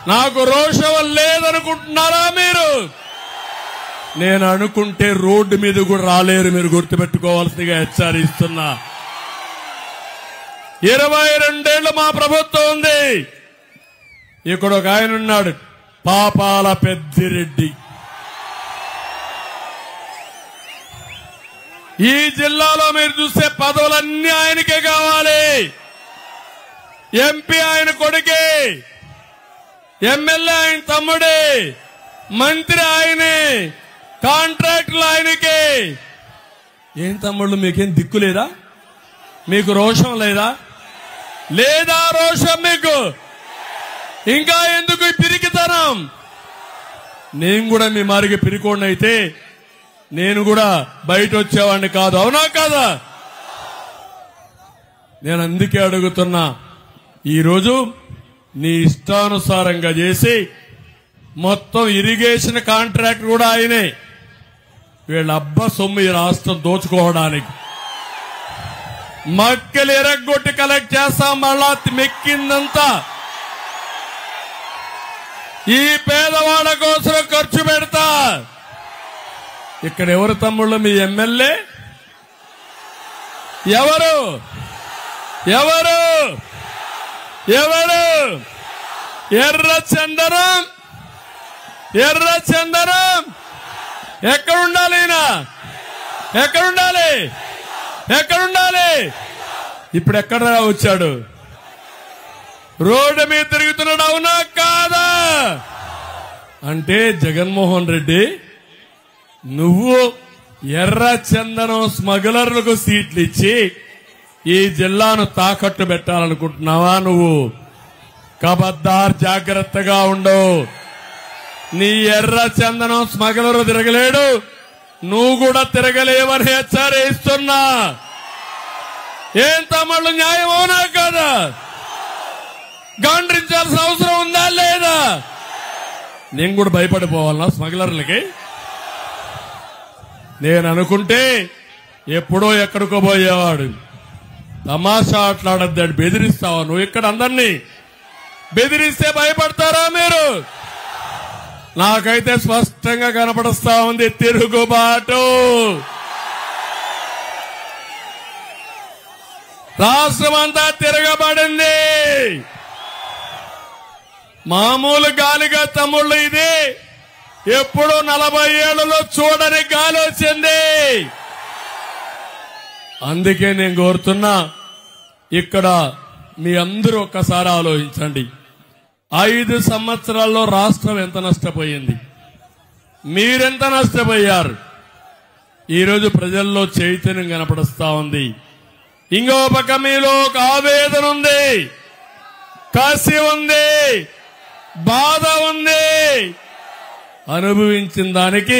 నాకు రోషం లేదనుకుంటున్నారా మీరు? నేను అనుకుంటే రోడ్డు మీద కూడా రాలేరు, మీరు గుర్తుపెట్టుకోవాల్సిందిగా హెచ్చరిస్తున్నా. 22 ఏళ్లు మా ప్రభుత్వం ఉంది. ఇక్కడ ఒక ఆయన ఉన్నాడు, పాపాల పెద్దిరెడ్డి. ఈ జిల్లాలో మీరు చూస్తే పదవులన్నీ ఆయనకే కావాలి. ఎంపీ ఆయన కొడుకే, ఎమ్మెల్యే ఆయన తమ్ముడే, మంత్రి ఆయనే, కాంట్రాక్టులు ఆయనకే. ఏం తమ్ముళ్ళు, మీకేం దిక్కు లేదా? మీకు రోషం లేదా? లేదా రోషం మీకు? ఇంకా ఎందుకు ఈ పిరికితనం? నేను కూడా మీ మారికి పిరికోండి అయితే నేను కూడా బయట వచ్చేవాడిని కాదు, అవునా కాదా? నేను అందుకే అడుగుతున్నా, ఈరోజు నీ ఇష్టానుసారంగా చేసి మొత్తం ఇరిగేషన్ కాంట్రాక్ట్ కూడా ఆయనే. వీళ్ళ అబ్బ సొమ్ము ఈ రాష్ట్రం దోచుకోవడానికి మక్కలు ఎరగొట్టి కలెక్ట్ చేస్తాం. మళ్ళా మెక్కిందంతా ఈ పేదవాళ్ళ కోసం ఖర్చు పెడతా. ఇక్కడ ఎవరు తమ్ముళ్ళు? మీ ఎమ్మెల్యే ఎవరు? ఎవరు? ఎవరు? ఎర్రచందనం. ఎర్రచందనం ఎక్కడుండాలి? ఈయన ఎక్కడుండాలి? ఎక్కడుండాలి? ఇప్పుడు ఎక్కడ వచ్చాడు? రోడ్డు మీద తిరుగుతున్నాడు, అవునా కాదా? అంటే జగన్మోహన్ రెడ్డి, నువ్వు ఎర్ర చందనం స్మగ్లర్లకు సీట్లు ఇచ్చి ఈ జిల్లాను తాకట్టు పెట్టాలనుకుంటున్నావా? నువ్వు కబద్దార్, జాగ్రత్తగా ఉండవు. నీ ఎర్ర చందనం స్మగ్లర్ తిరగలేడు, నువ్వు కూడా తిరగలేవని హెచ్చరిస్తున్నా. ఏం తమ్ముళ్ళు, న్యాయం అవునా కాదా? గాండ్రించాల్సిన అవసరం ఉందా లేదా? నేను కూడా భయపడిపోవాలన్నా స్మగ్లర్లకి? నేను అనుకుంటే ఎప్పుడో ఎక్కడికో పోయేవాడు. తమాషా ఆటలాడద్దాడు. బెదిరిస్తావా నువ్వు? ఇక్కడ అందరినీ బెదిరిస్తే భయపడతారా మీరు? నాకైతే స్పష్టంగా కనపడుస్తా ఉంది తిరుగుబాటు. రాష్ట్రమంతా తిరగబడింది. మామూలు గాలిగా తమ్ముళ్ళు, ఇది ఎప్పుడు 40 ఏళ్లలో చూడని గాలి వచ్చింది. అందుకే నేను కోరుతున్నా, ఇక్కడ మీ అందరూ ఒక్కసారి ఆలోచించండి. 5 సంవత్సరాల్లో రాష్ట్రం ఎంత నష్టపోయింది, మీరెంత నష్టపోయారు? ఈరోజు ప్రజల్లో చైతన్యం కనపడుస్తా ఉంది. ఇంకో పక్క మీలో ఒక ఆవేదన ఉంది, కసి ఉంది, బాధ ఉంది. అనుభవించిన దానికి